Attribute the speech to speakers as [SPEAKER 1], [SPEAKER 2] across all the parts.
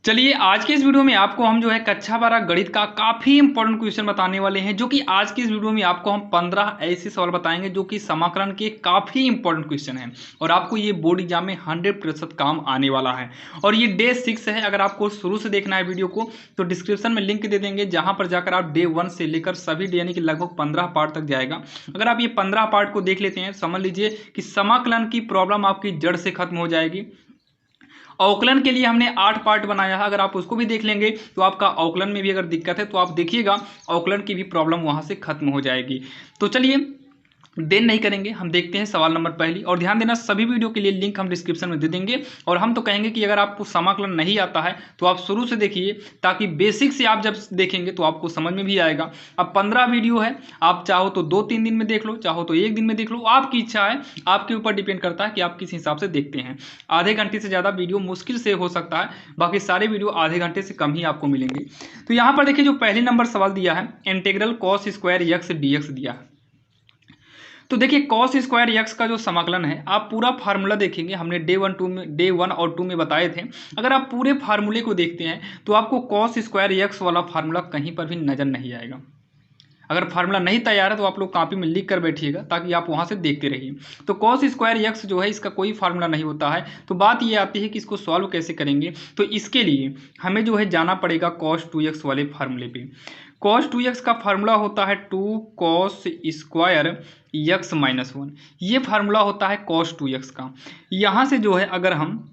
[SPEAKER 1] चलिए आज के इस वीडियो में आपको हम जो है कक्षा 12 गणित का काफी इंपॉर्टेंट क्वेश्चन बताने वाले हैं। जो कि आज के इस वीडियो में आपको हम 15 ऐसे सवाल बताएंगे जो कि समाकलन के काफी इंपॉर्टेंट क्वेश्चन हैं और आपको ये बोर्ड एग्जाम में 100% काम आने वाला है। और ये डे 6 है। अगर आपको शुरू से देखना है वीडियो को तो डिस्क्रिप्शन में लिंक दे देंगे, जहां पर जाकर आप डे 1 से लेकर सभी डे यानी कि लगभग 15 पार्ट तक जाएगा। अगर आप ये 15 पार्ट को देख लेते हैं, समझ लीजिए कि समाकलन की प्रॉब्लम आपकी जड़ से खत्म हो जाएगी। अवकलन के लिए हमने 8 पार्ट बनाया है। अगर आप उसको भी देख लेंगे तो आपका अवकलन में भी अगर दिक्कत है तो आप देखिएगा अवकलन की भी प्रॉब्लम वहां से खत्म हो जाएगी। तो चलिए देर नहीं करेंगे, हम देखते हैं सवाल नंबर पहली। और ध्यान देना, सभी वीडियो के लिए लिंक हम डिस्क्रिप्शन में दे देंगे। और हम तो कहेंगे कि अगर आपको समाकलन नहीं आता है तो आप शुरू से देखिए, ताकि बेसिक से आप जब देखेंगे तो आपको समझ में भी आएगा। अब 15 वीडियो है, आप चाहो तो 2-3 दिन में देख लो, चाहो तो 1 दिन में देख लो, आपकी इच्छा है, आपके ऊपर डिपेंड करता है कि आप किस हिसाब से देखते हैं। आधे घंटे से ज़्यादा वीडियो मुश्किल से हो सकता है, बाकी सारे वीडियो आधे घंटे से कम ही आपको मिलेंगे। तो यहाँ पर देखिए, जो पहले नंबर सवाल दिया है, integral cos square x dx दिया है। तो देखिए कॉस स्क्वायर एक्स का जो समाकलन है, आप पूरा फार्मूला देखेंगे, हमने डे 1 और 2 में बताए थे। अगर आप पूरे फार्मूले को देखते हैं तो आपको कॉस स्क्वायर एक्स वाला फार्मूला कहीं पर भी नजर नहीं आएगा। अगर फार्मूला नहीं तैयार है तो आप लोग कॉपी में लिख कर बैठिएगा, ताकि आप वहां से देखते रहिए। तो कॉस स्क्वायर एक्स जो है, इसका कोई फार्मूला नहीं होता है। तो बात ये आती है कि इसको सॉल्व कैसे करेंगे। तो इसके लिए हमें जो है जाना पड़ेगा cos 2x वाले फार्मूले पे। cos 2x का फार्मूला होता है 2 cos स्क्वायर x माइनस 1। ये फार्मूला होता है cos 2x का। यहाँ से जो है अगर हम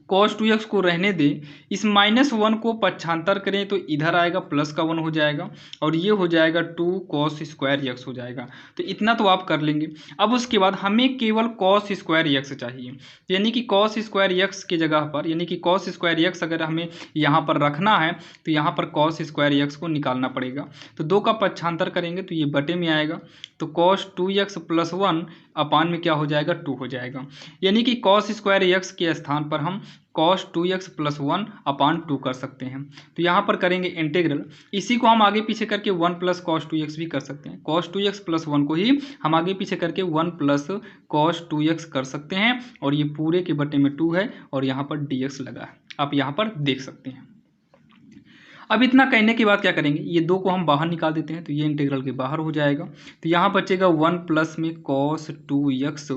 [SPEAKER 1] cos 2x को रहने दें, इस -1 को पक्षांतर करें तो इधर आएगा +1 हो जाएगा, और ये हो जाएगा 2 cos स्क्वायर x हो जाएगा। तो इतना तो आप कर लेंगे। अब उसके बाद हमें केवल cos स्क्वायर x चाहिए, यानी कि cos स्क्वायर x की जगह पर, यानी कि cos स्क्वायर x अगर हमें यहाँ पर रखना है तो यहाँ पर cos स्क्वायर x को निकालना पड़ेगा। तो 2 का पक्षांतर करेंगे तो ये बटे में आएगा, तो cos 2x + 1 अपान में क्या हो जाएगा, 2 हो जाएगा। यानी कि cos स्क्वायर x के स्थान पर हम cos 2x + 1 अपान 2 कर सकते हैं। तो यहाँ पर करेंगे इंटीग्रल, इसी को हम आगे पीछे करके 1 + cos 2x भी कर सकते हैं। cos 2x + 1 को ही हम आगे पीछे करके 1 + cos 2x कर सकते हैं, और ये पूरे के बटे में 2 है और यहाँ पर dx लगा है, आप यहाँ पर देख सकते हैं। अब इतना कहने के बाद क्या करेंगे, ये 2 को हम बाहर निकाल देते हैं, तो ये इंटीग्रल के बाहर हो जाएगा। तो यहाँ बचेगा 1 प्लस में cos 2x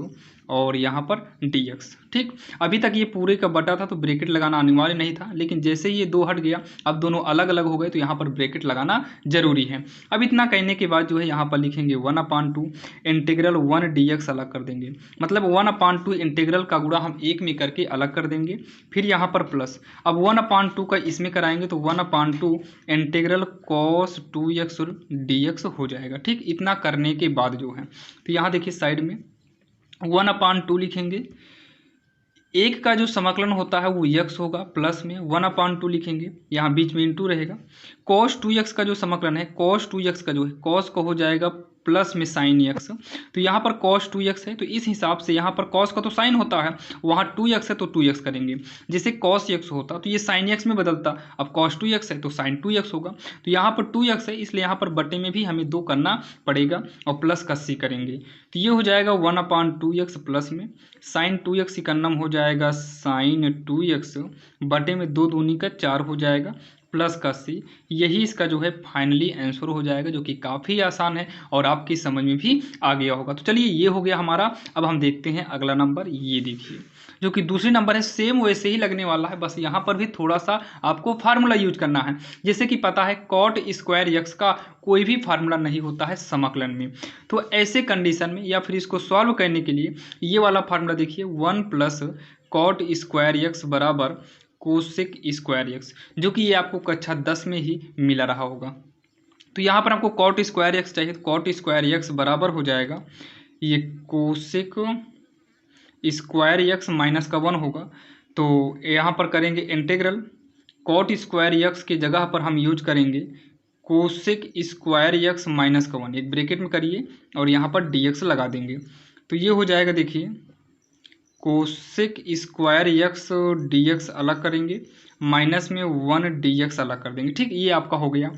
[SPEAKER 1] और यहाँ पर dx। ठीक, अभी तक ये पूरे का बटा था तो ब्रैकेट लगाना अनिवार्य नहीं था, लेकिन जैसे ही ये 2 हट गया, अब दोनों अलग अलग हो गए, तो यहाँ पर ब्रैकेट लगाना जरूरी है। अब इतना कहने के बाद जो है यहाँ पर लिखेंगे 1/2 इंटीग्रल 1 dx अलग कर देंगे, मतलब 1/2 इंटीग्रल का गुणा हम 1 में करके अलग कर देंगे। फिर यहाँ पर प्लस, अब 1/2 का इसमें कराएंगे तो 1/2 इंटीग्रल cos 2x dx हो जाएगा। ठीक, इतना करने के बाद जो है, तो यहाँ देखिए साइड में 1/2 लिखेंगे, एक का जो समाकलन होता है वो x होगा, प्लस में 1/2 लिखेंगे, यहाँ बीच में इंटू रहेगा। cos 2x का जो समाकलन है, cos 2x का जो है, cos का हो जाएगा प्लस में sin x। तो यहाँ पर cos 2x है, तो इस हिसाब से यहाँ पर cos का तो sin होता है, वहाँ 2x है तो 2x करेंगे। जैसे cos x होता तो ये sin x में बदलता, अब cos 2x है तो sin 2x होगा। तो यहाँ पर 2x है, इसलिए यहाँ पर बटे में भी हमें 2 करना पड़ेगा और प्लस का c करेंगे। तो ये हो जाएगा 1/2x प्लस में sin 2x का नम हो जाएगा sin 2x बटे में 2 दूनी का 4 हो जाएगा, प्लस का c। यही इसका जो है फाइनली आंसर हो जाएगा, जो कि काफ़ी आसान है और आपकी समझ में भी आ गया होगा। तो चलिए ये हो गया हमारा। अब हम देखते हैं अगला नंबर, ये देखिए जो कि दूसरी नंबर है, सेम वैसे ही लगने वाला है, बस यहाँ पर भी थोड़ा सा आपको फार्मूला यूज करना है। जैसे कि पता है cot स्क्वायर x का कोई भी फार्मूला नहीं होता है समाकलन में। तो ऐसे कंडीशन में या फिर इसको सॉल्व करने के लिए ये वाला फार्मूला देखिए, 1 + cot स्क्वायर x बराबर कोसेक स्क्वायर एक्स, जो कि ये आपको कक्षा 10 में ही मिला रहा होगा। तो यहाँ पर आपको cot स्क्वायर एक्स चाहिए, तो cot स्क्वायर एक्स बराबर हो जाएगा ये कोसेक स्क्वायर एक्स माइनस का 1 होगा। तो यहाँ पर करेंगे इंटीग्रल, cot स्क्वायर एक्स की जगह पर हम यूज करेंगे कोसेक स्क्वायर एक्स माइनस का 1, एक ब्रैकेट में करिए और यहाँ पर dx लगा देंगे। तो ये हो जाएगा, देखिए कोसेक स्क्वायर एक्स dx अलग करेंगे, माइनस में 1 dx अलग कर देंगे। ठीक, ये आपका हो गया।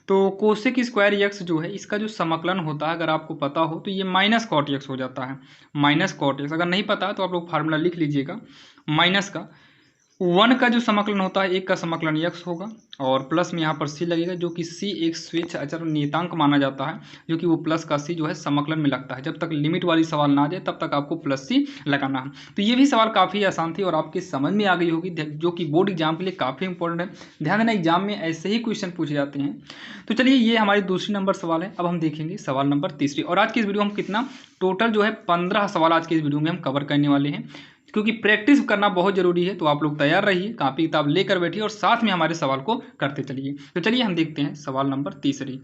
[SPEAKER 1] तो कोसेक स्क्वायर एक्स जो है, इसका जो समाकलन होता है, अगर आपको पता हो तो ये माइनस cot x हो जाता है, माइनस cot x। अगर नहीं पता तो आप लोग फार्मूला लिख लीजिएगा, माइनस का 1 का जो समाकलन होता है, 1 का समाकलन x होगा और प्लस में यहाँ पर c लगेगा, जो कि c एक स्वेच्छ अचर नियतांक माना जाता है, जो कि वो प्लस का c जो है समाकलन में लगता है। जब तक लिमिट वाली सवाल ना आ जाए तब तक आपको प्लस c लगाना है। तो ये भी सवाल काफ़ी आसान थी और आपकी समझ में आ गई होगी, जो कि बोर्ड एग्जाम के लिए काफ़ी इंपॉर्टेंट है। ध्यान देना, एग्जाम में ऐसे ही क्वेश्चन पूछे जाते हैं। तो चलिए, ये हमारी दूसरी नंबर सवाल है। अब हम देखेंगे सवाल नंबर तीसरी। और आज की इस वीडियो हम कितना टोटल जो है 15 सवाल आज के इस वीडियो में हम कवर करने वाले हैं, क्योंकि प्रैक्टिस करना बहुत जरूरी है। तो आप लोग तैयार रहिए, कॉपी किताब लेकर बैठिए और साथ में हमारे सवाल को करते चलिए। तो चलिए हम देखते हैं सवाल नंबर तीसरी।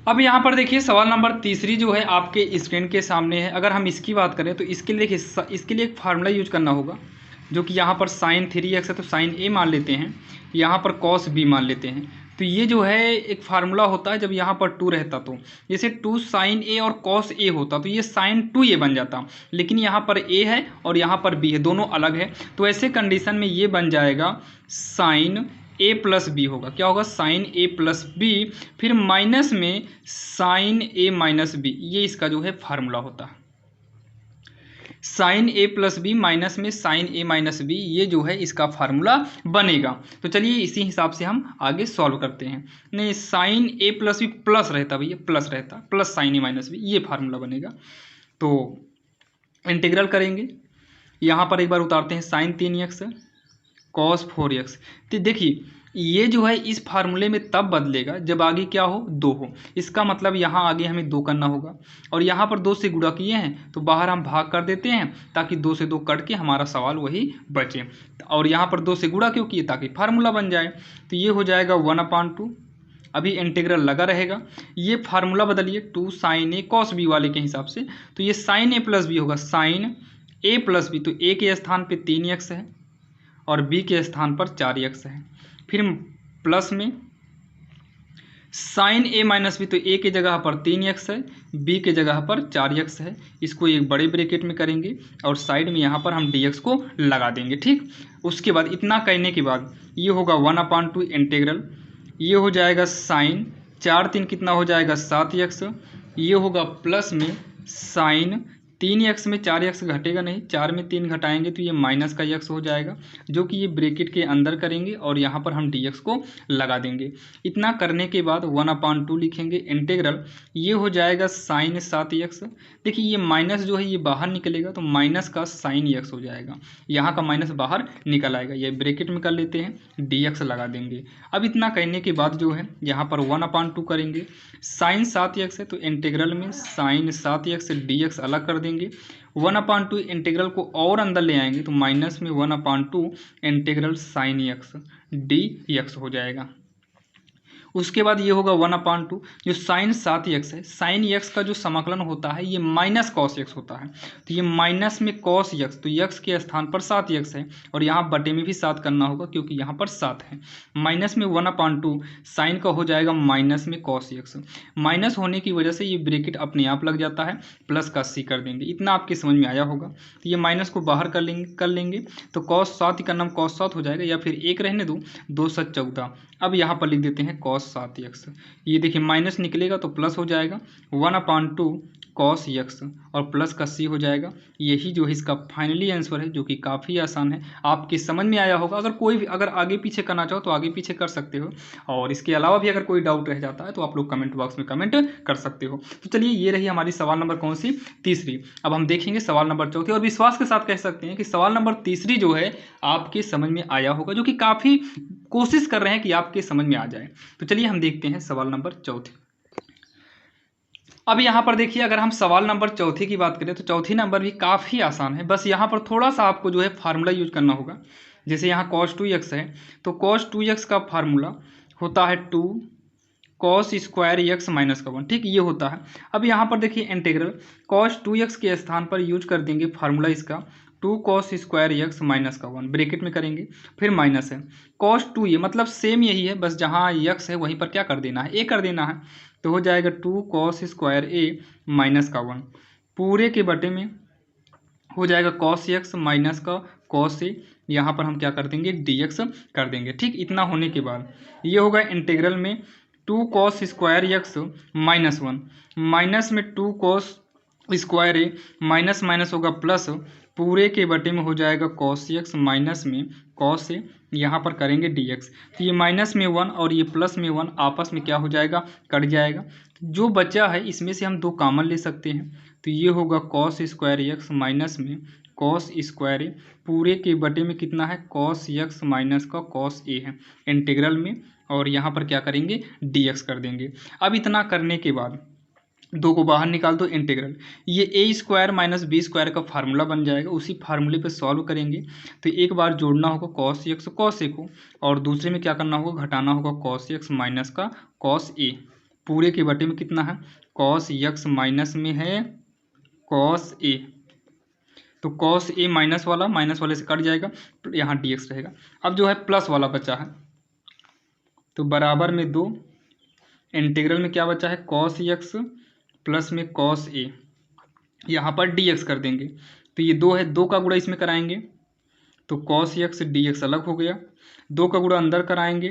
[SPEAKER 1] अब यहाँ पर देखिए, सवाल नंबर तीसरी जो है आपके स्क्रीन के सामने है। अगर हम इसकी बात करें तो इसके लिए देखिए, इसके लिए एक फार्मूला यूज करना होगा, जो कि यहाँ पर साइन 3x है तो साइन a मान लेते हैं, यहाँ पर कॉस b मान लेते हैं। तो ये जो है एक फार्मूला होता है, जब यहाँ पर 2 रहता तो जैसे 2 साइन a और कॉस a होता तो ये साइन 2a बन जाता, लेकिन यहाँ पर a है और यहाँ पर b है, दोनों अलग है। तो ऐसे कंडीशन में ये बन जाएगा साइन a प्लस बी होगा। क्या होगा? साइन a प्लस बी, फिर माइनस में साइन a माइनस बी, ये इसका जो है फार्मूला होता है। Sine a plus b minus में साइन a माइनस बी, ये जो है इसका फार्मूला बनेगा। तो चलिए इसी हिसाब से हम आगे सॉल्व करते हैं। नहीं, sine a plus b plus रहता भैया, प्लस रहता, plus sine a minus b, ये फार्मूला बनेगा। तो इंटीग्रल करेंगे, यहाँ पर एक बार उतारते हैं साइन 3x कॉस 4x। तो देखिए, ये जो है इस फार्मूले में तब बदलेगा जब आगे क्या हो? 2 हो। इसका मतलब यहाँ आगे हमें 2 करना होगा और यहाँ पर 2 से गुणा किए हैं तो बाहर हम भाग कर देते हैं, ताकि 2 से 2 कट के हमारा सवाल वही बचे। और यहाँ पर 2 से गुणा क्यों किए? ताकि फार्मूला बन जाए। तो ये हो जाएगा 1/2। अभी इंटीग्रल लगा रहेगा। ये फार्मूला बदलिए 2 साइन a कॉस b वाले के हिसाब से, तो ये साइन a प्लस बी होगा, साइन a प्लस बी। तो a के स्थान पे 3x है और b के स्थान पर 4x है। फिर प्लस में साइन a माइनस बी, तो a की जगह पर 3x है, b की जगह पर 4x है। इसको एक बड़े ब्रैकेट में करेंगे और साइड में यहाँ पर हम dx को लगा देंगे। ठीक, उसके बाद इतना करने के बाद ये होगा 1/2 इंटीग्रल, ये हो जाएगा साइन 4 3 कितना हो जाएगा? 7x। ये होगा प्लस में साइन 3x में 4x घटेगा नहीं, 4 में 3 घटाएंगे तो ये माइनस का x हो जाएगा, जो कि ये ब्रैकेट के अंदर करेंगे और यहाँ पर हम dx को लगा देंगे। इतना करने के बाद 1/2 लिखेंगे इंटीग्रल, ये हो जाएगा साइन 7x। देखिए, ये माइनस जो है ये बाहर निकलेगा तो माइनस का साइन x हो जाएगा, यहाँ का माइनस बाहर निकल आएगा। ये ब्रैकेट में कर लेते हैं, dx लगा देंगे। अब इतना करने के बाद जो है यहाँ पर 1/2 करेंगे, साइन 7x है तो इंटीग्रल में साइन 7x से dx अलग कर देंगे। 1/2 इंटीग्रल को और अंदर ले आएंगे तो माइनस में 1/2 इंटीग्रल साइन x dx हो जाएगा। उसके बाद ये होगा 1/2, जो साइन 7x है, साइन x का जो समाकलन होता है ये माइनस कॉस x होता है। तो ये माइनस में कॉस x, तो x के स्थान पर 7x है और यहाँ बटे में भी 7 करना होगा क्योंकि यहाँ पर 7 है। माइनस में 1/2 साइन का हो जाएगा माइनस में कॉस x। माइनस होने की वजह से ये ब्रैकेट अपने आप लग जाता है, प्लस का c कर देंगे। इतना आपके समझ में आया होगा। तो ये माइनस को बाहर कर लेंगे तो कॉस 7 का नाम कॉस 7 हो जाएगा, या फिर 1 रहने दो, 2 7 14। अब यहाँ पर लिख देते हैं कॉस 7x। ये देखिए माइनस निकलेगा तो प्लस हो जाएगा 1/2 कॉस x और प्लस का c हो जाएगा। यही जो है इसका फाइनली आंसर है, जो कि काफ़ी आसान है, आपकी समझ में आया होगा। अगर आगे पीछे करना चाहो तो आगे पीछे कर सकते हो, और इसके अलावा भी अगर कोई डाउट रह जाता है तो आप लोग कमेंट बॉक्स में कमेंट कर सकते हो। तो चलिए, ये रही हमारी सवाल नंबर कौन सी? तीसरी। अब हम देखेंगे सवाल नंबर चौथी, और विश्वास के साथ कह सकते हैं कि सवाल नंबर तीसरी जो है आपके समझ में आया होगा, जो कि काफ़ी कोशिश कर रहे हैं कि आपके समझ में आ जाए। तो चलिए हम देखते हैं सवाल नंबर चौथी। अब यहाँ पर देखिए, अगर हम सवाल नंबर चौथी की बात करें तो चौथी नंबर भी काफ़ी आसान है। बस यहाँ पर थोड़ा सा आपको जो है फार्मूला यूज करना होगा। जैसे यहाँ cos 2x है तो cos 2x का फार्मूला होता है 2 cos स्क्वायर x माइनस का 1। ठीक, ये होता है। अब यहाँ पर देखिए इंटीग्रल cos 2x के स्थान पर यूज कर देंगे फार्मूला इसका 2 cos स्क्वायर x माइनस का 1, ब्रैकेट में करेंगे, फिर माइनस है cos 2, ये मतलब सेम यही है, बस जहाँ x है वहीं पर क्या कर देना है? a कर देना है। तो हो जाएगा 2 cos स्क्वायर a माइनस का 1, पूरे के बटे में हो जाएगा cos x माइनस का cos a, यहाँ पर हम क्या कर देंगे? dx कर देंगे। ठीक, इतना होने के बाद ये होगा इंटीग्रल में 2 cos square x minus 1, minus में 2 cos स्क्वायर ए, माइनस माइनस होगा प्लस, पूरे के बटे में हो जाएगा कॉस एक्स माइनस में कॉस ए, यहाँ पर करेंगे डी एक्स। तो ये माइनस में 1 और ये प्लस में 1 आपस में क्या हो जाएगा, कट जाएगा। जो बचा है इसमें से हम 2 कॉमन ले सकते हैं, तो ये होगा कॉस स्क्वायर एक्स माइनस में कॉस स्क्वायर ए, पूरे के बटे में कितना है, कॉस एक्स माइनस का कॉस ए है इंटीग्रल में, और यहाँ पर क्या करेंगे, डी एक्स कर देंगे। अब इतना करने के बाद 2 को बाहर निकाल दो, इंटीग्रल ये ए स्क्वायर माइनस बी स्क्वायर का फार्मूला बन जाएगा, उसी फार्मूले पे सॉल्व करेंगे। तो एक बार जोड़ना होगा कॉस एक्स कॉस ए को, और दूसरे में क्या करना होगा, घटाना होगा कॉस एक्स माइनस का कॉस ए। पूरे के बटे में कितना है, कॉस एक्स माइनस में है कॉस ए, तो कॉस ए माइनस वाले से कट जाएगा, यहाँ डी एक्स रहेगा। अब जो है प्लस वाला बचा है, तो बराबर में 2, इंटीग्रल में क्या बचा है, कॉस एक्स प्लस में कॉस ए, यहाँ पर डी एक्स कर देंगे। तो ये 2 है, 2 का गुणा इसमें कराएंगे तो कॉस एक्स डी एक्स अलग हो गया, 2 का गुणा अंदर कराएंगे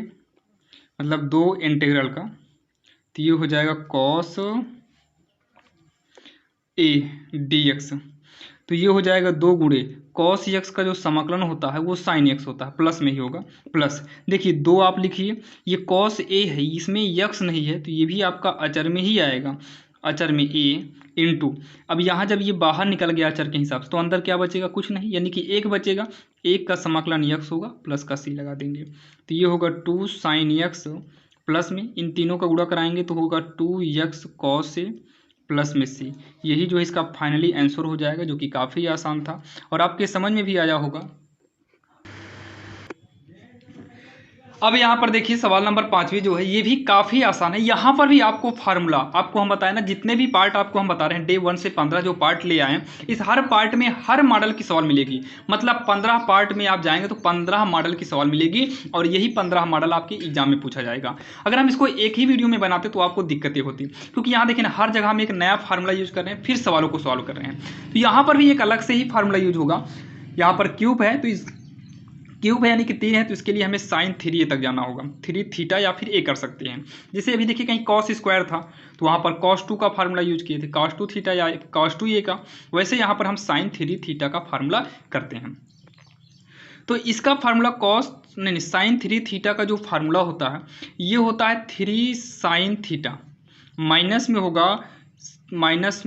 [SPEAKER 1] मतलब 2 इंटीग्रल का, तो ये हो जाएगा कॉस ए डी एक्स। तो ये हो जाएगा 2 गुणे कॉस एक्स का जो समाकलन होता है वो साइन एक्स होता है, प्लस में ही होगा प्लस। देखिए 2 आप लिखिए, ये कॉस ए है, इसमें यक्स नहीं है, तो ये भी आपका अचर में ही आएगा, अचर में ए इंटू। अब यहाँ जब ये बाहर निकल गया अचर के हिसाब से, तो अंदर क्या बचेगा, कुछ नहीं, यानी कि 1 बचेगा, 1 का समाकलन यक्स होगा, प्लस का सी लगा देंगे। तो ये होगा 2 साइन यक्स प्लस में इन तीनों का गुणा कराएंगे तो होगा 2 यक्स कॉस ए प्लस में सी। यही जो है इसका फाइनली आंसर हो जाएगा, जो कि काफ़ी आसान था और आपके समझ में भी आया होगा। अब यहाँ पर देखिए सवाल नंबर 5 जो है ये भी काफ़ी आसान है। यहाँ पर भी आपको फार्मूला, आपको हम बताएं ना, जितने भी पार्ट आपको हम बता रहे हैं डे 1 से 15 जो पार्ट ले आए हैं, इस हर पार्ट में हर मॉडल की सवाल मिलेगी। मतलब 15 पार्ट में आप जाएंगे तो 15 मॉडल की सवाल मिलेगी, और यही 15 मॉडल आपके एग्जाम में पूछा जाएगा। अगर हम इसको एक ही वीडियो में बनाते तो आपको दिक्कतें होती, क्योंकि यहाँ देखिए ना, हर जगह हम एक नया फार्मूला यूज कर रहे हैं, फिर सवालों को सॉल्व कर रहे हैं। तो यहाँ पर भी एक अलग से ही फार्मूला यूज होगा। यहाँ पर क्यूब है, तो इस क्यूब है यानी कि 3 है, तो इसके लिए हमें साइन 3a तक जाना होगा, 3 थीटा या फिर a कर सकते हैं। जैसे अभी देखिए कहीं कॉस स्क्वायर था तो वहाँ पर cos 2 का फार्मूला यूज किए थे, cos 2 थीटा या cos 2a का, वैसे यहाँ पर हम साइन 3 थीटा का फार्मूला करते हैं। तो इसका फार्मूला साइन 3 थीटा का जो फार्मूला होता है ये होता है 3 साइन थीटा, माइनस में होगा, माइनस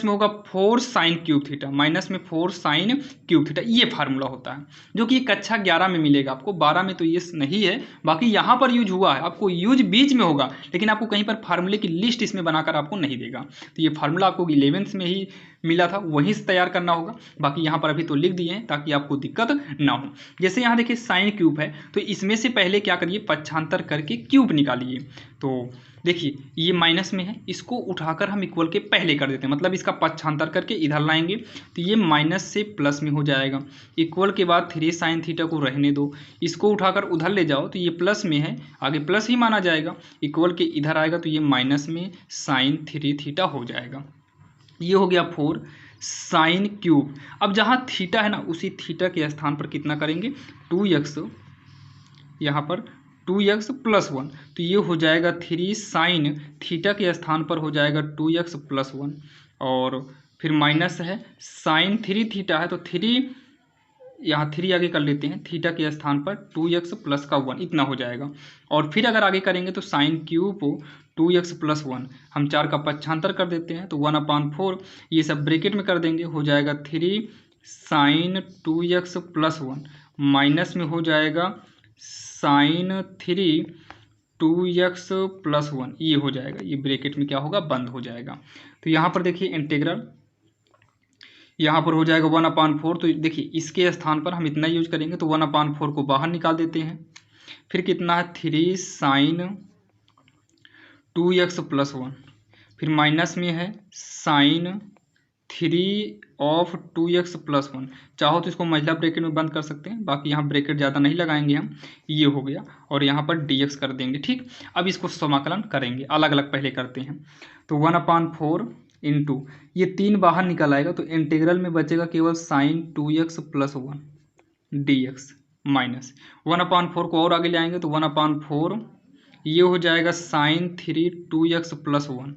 [SPEAKER 1] में होगा 4 साइन क्यूब थीटा, माइनस में 4 साइन क्यूब थीटा, ये फार्मूला होता है, जो कि कक्षा 11 में मिलेगा आपको, 12 में तो ये नहीं है, बाकी यहाँ पर यूज हुआ है, आपको यूज बीच में होगा, लेकिन आपको कहीं पर फार्मूले की लिस्ट इसमें बनाकर आपको नहीं देगा। तो ये फार्मूला आपको 11th में ही मिला था, वहीं से तैयार करना होगा। बाकी यहाँ पर अभी तो लिख दिए हैं ताकि आपको दिक्कत ना हो। जैसे यहाँ देखिए साइन क्यूब है, तो इसमें से पहले क्या करिए, पक्षांतर करके क्यूब निकालिए। तो देखिए ये माइनस में है, इसको उठाकर हम इक्वल के पहले कर देते हैं, मतलब इसका पक्षांतर करके इधर लाएंगे तो ये माइनस से प्लस में हो जाएगा। इक्वल के बाद 3 साइन थीटा को रहने दो, इसको उठाकर उधर ले जाओ तो ये प्लस में है, आगे प्लस ही माना जाएगा, इक्वल के इधर आएगा तो ये माइनस में साइन 3 थीटा हो जाएगा। ये हो गया 4 साइन क्यूब। अब जहाँ थीटा है ना, उसी थीटा के स्थान पर कितना करेंगे, 2x, यहाँ पर 2x प्लस 1, तो ये हो जाएगा 3 साइन थीटा के स्थान पर हो जाएगा 2x प्लस 1, और फिर माइनस है साइन 3 थीटा है तो 3, यहाँ 3 आगे कर लेते हैं, थीटा के स्थान पर 2x प्लस का 1 इतना हो जाएगा। और फिर अगर आगे करेंगे तो साइन क्यूब 2x प्लस 1, हम 4 का पक्षांतर कर देते हैं तो 1/4, ये सब ब्रैकेट में कर देंगे, हो जाएगा 3 साइन 2x प्लस 1, माइनस में हो जाएगा साइन 3 2x प्लस 1, ये हो जाएगा, ये ब्रैकेट में क्या होगा, बंद हो जाएगा। तो यहाँ पर देखिए इंटीग्रल यहाँ पर हो जाएगा 1/4, तो देखिए इसके स्थान पर हम इतना यूज करेंगे तो 1/4 को बाहर निकाल देते हैं। फिर कितना है 3 साइन 2x प्लस 1, फिर माइनस में है साइन 3 ऑफ 2x प्लस 1, चाहो तो इसको महिला ब्रैकेट में बंद कर सकते हैं, बाकी यहाँ ब्रैकेट ज़्यादा नहीं लगाएंगे हम, ये हो गया, और यहाँ पर dx कर देंगे। ठीक, अब इसको समाकलन करेंगे, अलग अलग पहले करते हैं। तो 1/4 इंटू ये 3 बाहर निकल आएगा तो इंटीग्रल में बचेगा केवल sign 2x plus 1 dx, minus 1/4 को और आगे ले आएंगे तो 1/4 ये हो जाएगा साइन 3 2x प्लस 1,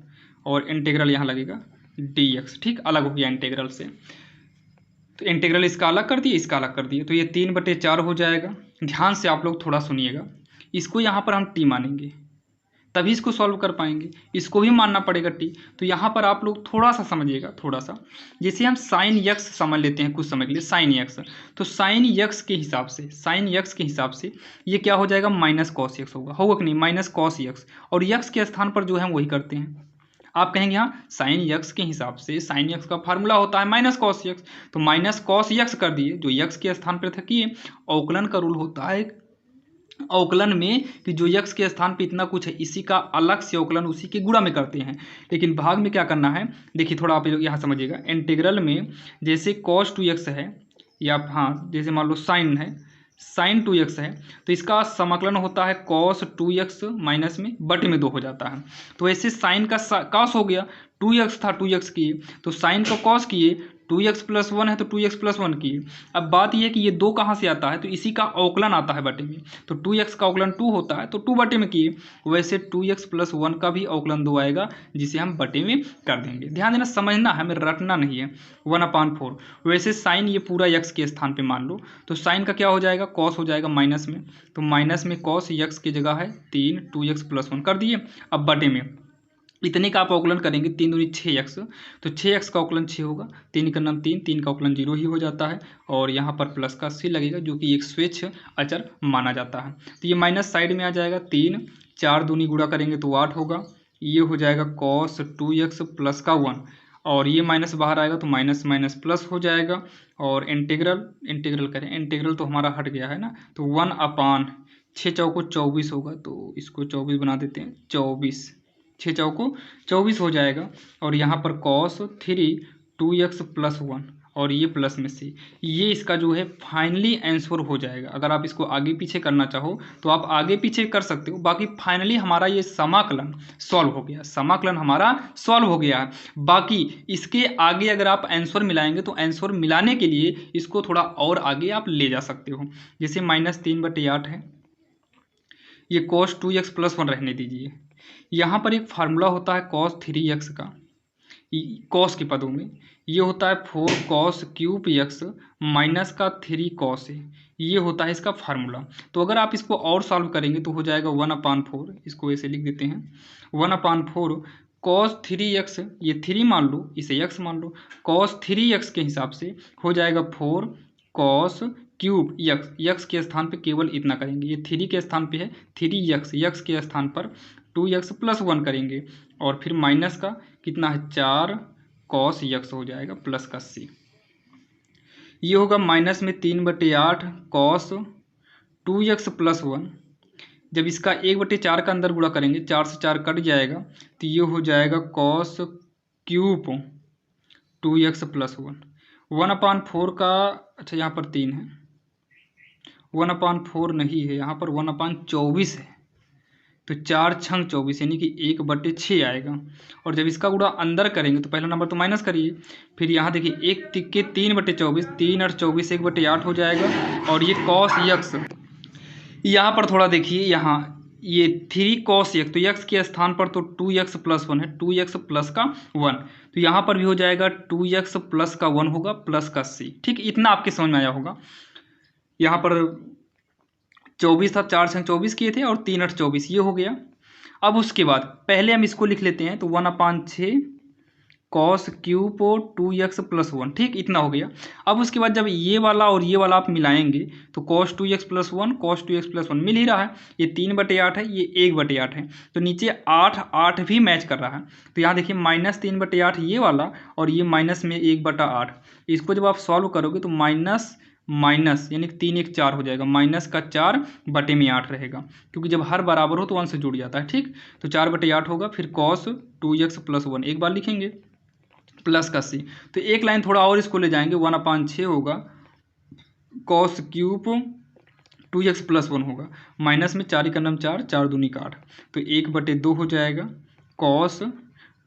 [SPEAKER 1] और इंटीग्रल यहाँ लगेगा dx, ठीक, अलग हो गया इंटीग्रल से। तो इंटीग्रल इसका अलग कर दिए, इसका अलग कर दिए, तो ये 3/4 हो जाएगा। ध्यान से आप लोग थोड़ा सुनिएगा, इसको यहाँ पर हम t मानेंगे तभी इसको सॉल्व कर पाएंगे, इसको भी मानना पड़ेगा t। तो यहाँ पर आप लोग थोड़ा सा समझिएगा, थोड़ा सा, जैसे हम साइन x समझ लेते हैं कुछ समय के लिए, साइन x, तो साइन x के हिसाब से, साइन x के हिसाब से ये क्या हो जाएगा, माइनस कॉस x होगा कि नहीं, माइनस कॉस x, और x के स्थान पर जो है हम वही करते हैं। आप कहेंगे हाँ साइन x के हिसाब से, साइन x का फार्मूला होता है माइनस कॉस x, तो माइनस कॉस x कर दिए, जो x के स्थान पर था कि अवकलन का रूल होता है अवकलन में कि जो x के स्थान पे इतना कुछ है इसी का अलग से अवकलन उसी के गुणा में करते हैं। लेकिन भाग में क्या करना है, देखिए थोड़ा आप यहाँ समझिएगा, इंटीग्रल में जैसे cos 2x है, या हाँ जैसे मान लो साइन है, साइन 2x है, तो इसका समाकलन होता है cos 2x माइनस में बटे में 2 हो जाता है। तो ऐसे साइन का cos हो गया, 2x था 2x किए तो साइन का cos किए, 2x + 1 है तो 2x + 1 किए। अब बात यह है कि ये 2 कहाँ से आता है, तो इसी का अवकलन आता है बटे में, तो 2x का अवकलन 2 होता है तो 2 बटे में किए, वैसे 2x + 1 का भी अवकलन 2 आएगा जिसे हम बटे में कर देंगे। ध्यान देना, समझना है, हमें रटना नहीं है। 1/4 वैसे साइन ये पूरा x के स्थान पे मान लो, तो साइन का क्या हो जाएगा, कॉस हो जाएगा माइनस में, तो माइनस में कॉस x की जगह है 3, 2x + 1 कर दिए। अब बटे में इतने का आप अवकलन करेंगे, 3 दूनी 6x, तो 6x का अवकलन 6 होगा, 3 का नाम 3, 3 का अवकलन 0 ही हो जाता है, और यहाँ पर प्लस का c लगेगा जो कि एक स्वेच्छ अचर माना जाता है। तो ये माइनस साइड में आ जाएगा, 3, 4 दूनी गुणा करेंगे तो 8 होगा, ये हो जाएगा cos 2x प्लस का 1, और ये माइनस बाहर आएगा तो माइनस माइनस प्लस हो जाएगा, और इंटीग्रल करें, इंटीग्रल तो हमारा हट गया है ना, तो 1/6 चौको 24 होगा, तो इसको 24 बना देते हैं, 24, 6 चौको 24 हो जाएगा, और यहाँ पर cos 3 2x + 1 और ये प्लस में से, ये इसका जो है फाइनली आंसर हो जाएगा। अगर आप इसको आगे पीछे करना चाहो तो आप आगे पीछे कर सकते हो, बाकी फाइनली हमारा ये समाकलन सॉल्व हो गया, समाकलन हमारा सॉल्व हो गया है। बाकी इसके आगे अगर आप आंसर मिलाएंगे तो आंसर मिलाने के लिए इसको थोड़ा और आगे आप ले जा सकते हो, जैसे -3/8 है, ये cos 2x + 1 रहने दीजिए। यहाँ पर एक फार्मूला होता है cos 3x का, cos के पदों में ये होता है 4 cos क्यूब x माइनस का 3 cos है, ये होता है इसका फार्मूला। तो अगर आप इसको और सॉल्व करेंगे तो हो जाएगा 1/4, इसको ऐसे लिख देते हैं, 1/4 cos 3x, ये 3 मान लो, इसे x मान लो, cos 3x के हिसाब से हो जाएगा 4 cos क्यूब x के स्थान पे केवल इतना करेंगे, ये 3 के स्थान पे है 3x के स्थान पर 2x + 1 करेंगे, और फिर माइनस का कितना है 4 cos x हो जाएगा प्लस का c, ये होगा माइनस में 3/8 cos 2x + 1, जब इसका 1/4 का अंदर गुणा करेंगे 4 से 4 कट जाएगा, तो ये हो जाएगा cos क्यूब 2x + 1, 1/4 का, अच्छा यहाँ पर 3 है, 1/4 नहीं है, यहाँ पर 1/24 है, तो 4 छंग 24 यानी कि 1/6 आएगा। और जब इसका गुणा अंदर करेंगे तो पहला नंबर तो माइनस करिए, फिर यहाँ देखिए 1 तिक्के 3/24, 3 और 24 1/8 हो जाएगा, और ये cos x, यहाँ पर थोड़ा देखिए, यहाँ ये 3 cos x, तो x के स्थान पर तो 2x + 1 है, 2x प्लस का 1, तो यहाँ पर भी हो जाएगा 2x प्लस का 1 होगा प्लस का c, ठीक, इतना आपके समझ में आया होगा। यहाँ पर 24 था, 4 छंग 24 किए थे, और 3 8 24, ये हो गया। अब उसके बाद पहले हम इसको लिख लेते हैं, तो 1/6 cos क्यूब 2x + 1, ठीक, इतना हो गया। अब उसके बाद जब ये वाला और ये वाला आप मिलाएंगे तो cos 2x + 1 cos 2x + 1 मिल ही रहा है, ये 3/8 है, ये 1/8 है, तो नीचे 8 8 भी मैच कर रहा है, तो यहाँ देखिए -3/8 ये वाला, और ये माइनस में 1/8, इसको जब आप सॉल्व करोगे तो माइनस माइनस यानी 3 1 4 हो जाएगा, माइनस का 4 बटे में 8 रहेगा, क्योंकि जब हर बराबर हो तो 1 से जुड़ जाता है, ठीक, तो 4/8 होगा, फिर cos 2x + 1 एक बार लिखेंगे प्लस का c, तो एक लाइन थोड़ा और इसको ले जाएंगे, 1/6 होगा cos क्यूब 2x + 1 होगा, माइनस में 4 का नाम 4, 4 दूनी का 8, तो 1/2 हो जाएगा cos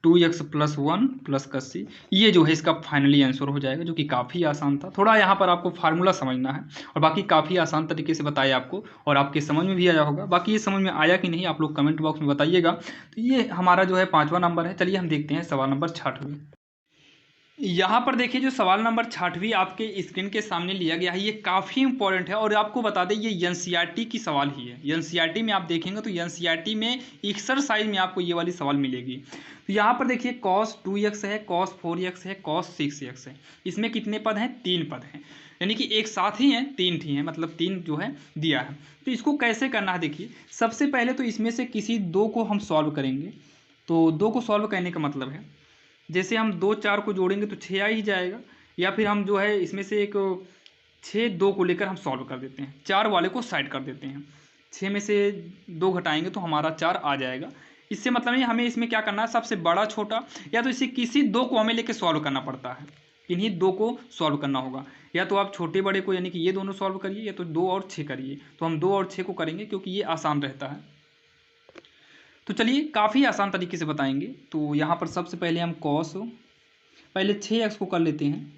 [SPEAKER 1] 2x + 1 प्लस का c, ये जो है इसका फाइनली आंसर हो जाएगा, जो कि काफ़ी आसान था। थोड़ा यहाँ पर आपको फार्मूला समझना है, और बाकी काफ़ी आसान तरीके से बताया आपको, और आपके समझ में भी आया होगा। बाकी ये समझ में आया कि नहीं आप लोग कमेंट बॉक्स में बताइएगा। तो ये हमारा जो है 5वां नंबर है। चलिए हम देखते हैं सवाल नंबर 6। यहाँ पर देखिए जो सवाल नंबर 6वीं आपके स्क्रीन के सामने लिया गया है, ये काफ़ी इंपॉर्टेंट है और आपको बता दें ये एनसीईआरटी की सवाल ही है। एनसीईआरटी में आप देखेंगे तो एनसीईआरटी में एक्सरसाइज में आपको ये वाली सवाल मिलेगी। तो यहाँ पर देखिए cos 2x है, cos 4x है, cos 6x है। इसमें कितने पद हैं? 3 पद हैं, यानी कि एक साथ ही हैं, 3 ही हैं, मतलब 3 जो है दिया है। तो इसको कैसे करना है देखिए, सबसे पहले तो इसमें से किसी दो को हम सॉल्व करेंगे। तो दो को सॉल्व करने का मतलब है जैसे हम 2 4 को जोड़ेंगे तो 6 आ ही जाएगा, या फिर हम जो है इसमें से एक 6 2 को लेकर हम सॉल्व कर देते हैं, 4 वाले को साइड कर देते हैं, 6 में से 2 घटाएंगे तो हमारा 4 आ जाएगा। इससे मतलब नहीं हमें इसमें क्या करना है, सबसे बड़ा छोटा या तो इसे किसी दो को हमें लेकर सॉल्व करना पड़ता है, इन्हीं दो को सॉल्व करना होगा। या तो आप छोटे बड़े को यानी कि ये दोनों सॉल्व करिए, या तो 2 और 6 करिए। तो हम 2 और 6 को करेंगे क्योंकि ये आसान रहता है। तो चलिए काफ़ी आसान तरीके से बताएंगे। तो यहाँ पर सबसे पहले हम पहले 6x को कर लेते हैं,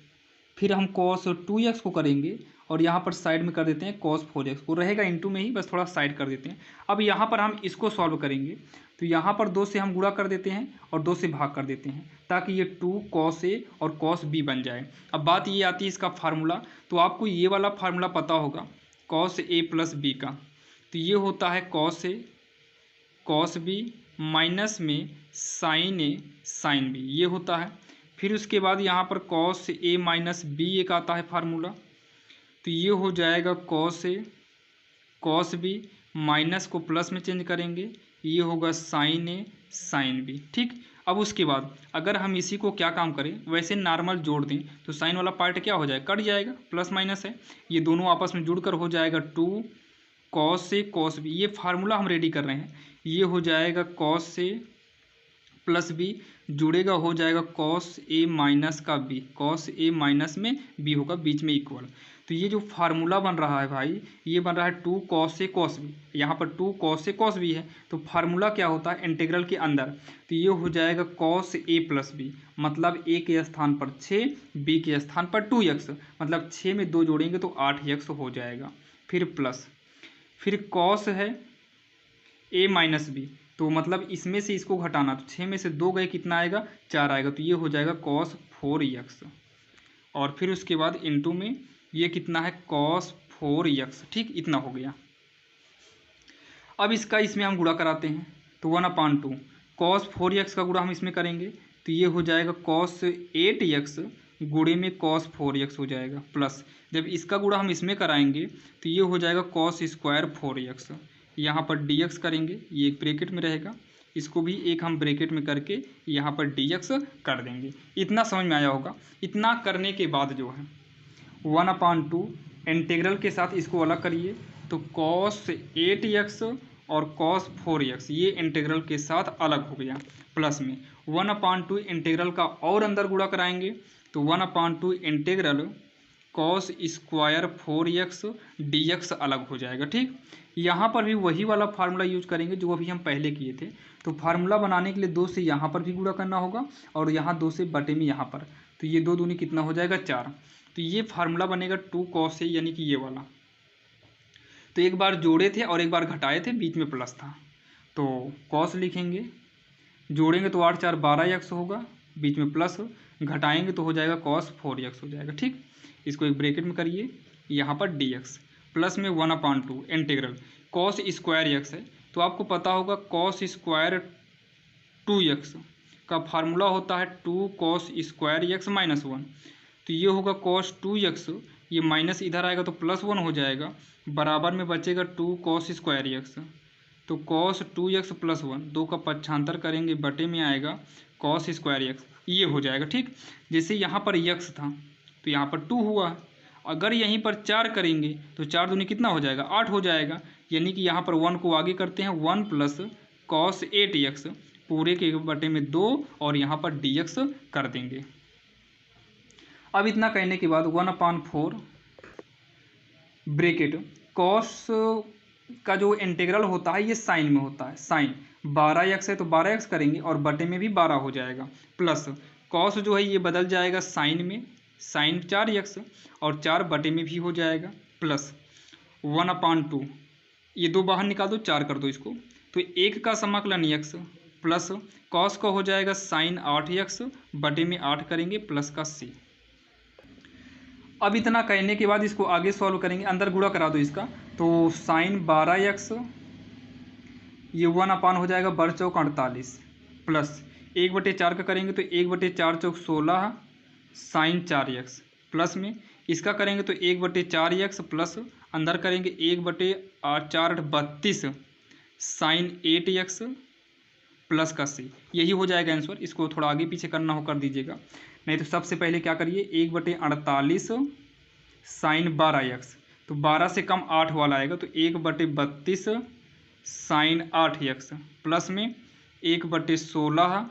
[SPEAKER 1] फिर हम cos 2x को करेंगे और यहाँ पर साइड में कर देते हैं cos 4x को, रहेगा इंटू में ही, बस थोड़ा साइड कर देते हैं। अब यहाँ पर हम इसको सॉल्व करेंगे तो यहाँ पर 2 से हम गुणा कर देते हैं और 2 से भाग कर देते हैं ताकि ये 2 cos a और cos b बन जाए। अब बात ये आती है इसका फार्मूला, तो आपको ये वाला फार्मूला पता होगा cos a प्लस b का। तो ये होता है cos a cos b minus में साइन a साइन b, ये होता है। फिर उसके बाद यहाँ पर cos a माइनस b एक आता है फार्मूला, तो ये हो जाएगा cos a cos b, minus को प्लस में चेंज करेंगे, ये होगा साइन a साइन b। ठीक, अब उसके बाद अगर हम इसी को क्या काम करें, वैसे नॉर्मल जोड़ दें तो साइन वाला पार्ट क्या हो जाएगा, कट जाएगा, प्लस माइनस है, ये दोनों आपस में जुड़कर हो जाएगा 2 cos a cos b। ये फार्मूला हम रेडी कर रहे हैं, ये हो जाएगा cos a प्लस b जुड़ेगा हो जाएगा cos a माइनस का b, cos a माइनस में b होगा बीच में इक्वल। तो ये जो फार्मूला बन रहा है भाई, ये बन रहा है 2 cos a cos b, यहाँ पर 2 cos a cos b है, तो फार्मूला क्या होता है इंटीग्रल के अंदर, तो ये हो जाएगा cos a प्लस b, मतलब a के स्थान पर 6, b के स्थान पर 2x, मतलब 6 में 2 जोड़ेंगे तो 8x हो जाएगा। फिर प्लस, फिर cos है a माइनस बी, तो मतलब इसमें से इसको घटाना, तो 6 में से 2 गए कितना आएगा, 4 आएगा, तो ये हो जाएगा cos 4x। और फिर उसके बाद इंटू में ये कितना है cos 4x। ठीक, इतना हो गया। अब इसका इसमें हम गुणा कराते हैं तो 1/2 cos 4x का गुणा हम इसमें करेंगे तो ये हो जाएगा cos 8x गुणे में cos 4x हो जाएगा, प्लस जब इसका गुणा हम इसमें कराएंगे तो ये हो जाएगा cos स्क्वायर 4x। यहाँ पर dx करेंगे, ये एक ब्रैकेट में रहेगा, इसको भी एक हम ब्रैकेट में करके यहाँ पर dx कर देंगे। इतना समझ में आया होगा। इतना करने के बाद जो है 1/2 इंटीग्रल के साथ इसको अलग करिए तो cos 8x और cos 4x ये इंटीग्रल के साथ अलग हो गया, प्लस में 1/2 इंटीग्रल का और अंदर गुणा कराएंगे तो 1/2 integral cos square 4x dx अलग हो जाएगा। ठीक, यहाँ पर भी वही वाला फार्मूला यूज करेंगे जो अभी हम पहले किए थे। तो फार्मूला बनाने के लिए 2 से यहाँ पर भी गुणा करना होगा और यहाँ 2 से बटे में यहाँ पर, तो ये 2 दूनी कितना हो जाएगा 4। तो ये फार्मूला बनेगा 2 cos a, यानी कि ये वाला। तो एक बार जोड़े थे और एक बार घटाए थे, बीच में प्लस था, तो cos लिखेंगे, जोड़ेंगे तो 8 4 12x होगा, बीच में प्लस, घटाएंगे तो हो जाएगा cos 4x हो जाएगा। ठीक, इसको एक ब्रैकेट में करिए, यहाँ पर dx प्लस में 1/2 इंटीग्रल cos स्क्वायर x है, तो आपको पता होगा cos स्क्वायर 2x का फार्मूला होता है 2 cos स्क्वायर x माइनस 1। तो ये होगा cos 2x, ये माइनस इधर आएगा तो प्लस 1 हो जाएगा, बराबर में बचेगा 2 cos स्क्वायर x। तो cos 2x प्लस 1, 2 का पक्षांतर करेंगे बटे में आएगा cos स्क्वायर x, ये हो जाएगा। ठीक, जैसे यहाँ पर x था तो यहाँ पर 2 हुआ, अगर यहीं पर 4 करेंगे तो 4 दूनी कितना हो जाएगा 8 हो जाएगा, यानी कि यहाँ पर 1 को आगे करते हैं, 1 प्लस cos 8x पूरे के बटे में 2 और यहाँ पर dx कर देंगे। अब इतना कहने के बाद 1/4 ब्रैकेट cos का जो इंटीग्रल होता है ये साइन में होता है, साइन 12x है तो 12x करेंगे और बटे में भी 12 हो जाएगा, प्लस cos जो है ये बदल जाएगा साइन में, साइन 4x और 4 बटे में भी हो जाएगा, प्लस 1/2 ये 2 बाहर निकाल दो, 4 कर दो इसको, तो 1 का समाकलन x प्लस कॉस का हो जाएगा साइन 8x बटे में 8 करेंगे प्लस का c। अब इतना कहने के बाद इसको आगे सॉल्व करेंगे, अंदर गुणा करा दो इसका, तो साइन 12x ये 1 हो जाएगा बर चौक 48 प्लस 1/4 का करेंगे तो 1/4 चौक 16 साइन 4x प्लस में इसका करेंगे तो 1/4x प्लस अंदर करेंगे 1/4 32 साइन 8x प्लस का c। यही हो जाएगा आंसर। इसको थोड़ा आगे पीछे करना हो कर दीजिएगा, नहीं तो सबसे पहले क्या करिए 1/48 साइन 12x, तो 12 से कम 8 वाला आएगा तो 1/32 साइन 8x प्लस में 1/16